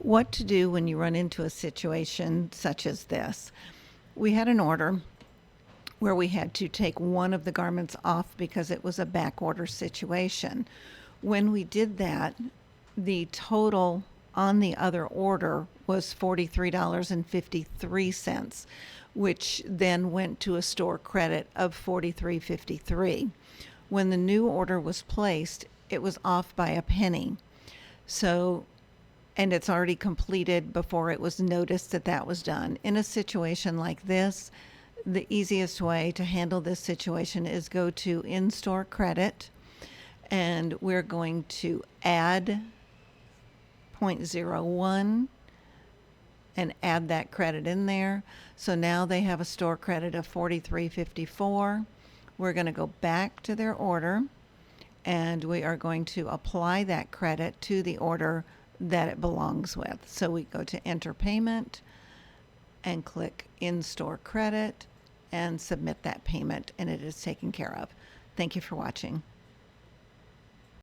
What to do when you run into a situation such as this. We had an order where we had to take one of the garments off because it was a back order situation. When we did that, the total on the other order was $43.53, which then went to a store credit of $43.53. When the new order was placed, it was off by a penny. So, and it's already completed before it was noticed that that was done. In a situation like this, the easiest way to handle this situation is go to in-store credit, and we're going to add 0.01 and add that credit in there. So now they have a store credit of $43.54. We're going to go back to their order, and we are going to apply that credit to the order that it belongs with. So we go to enter payment and click in-store credit and submit that payment, and it is taken care of. Thank you for watching.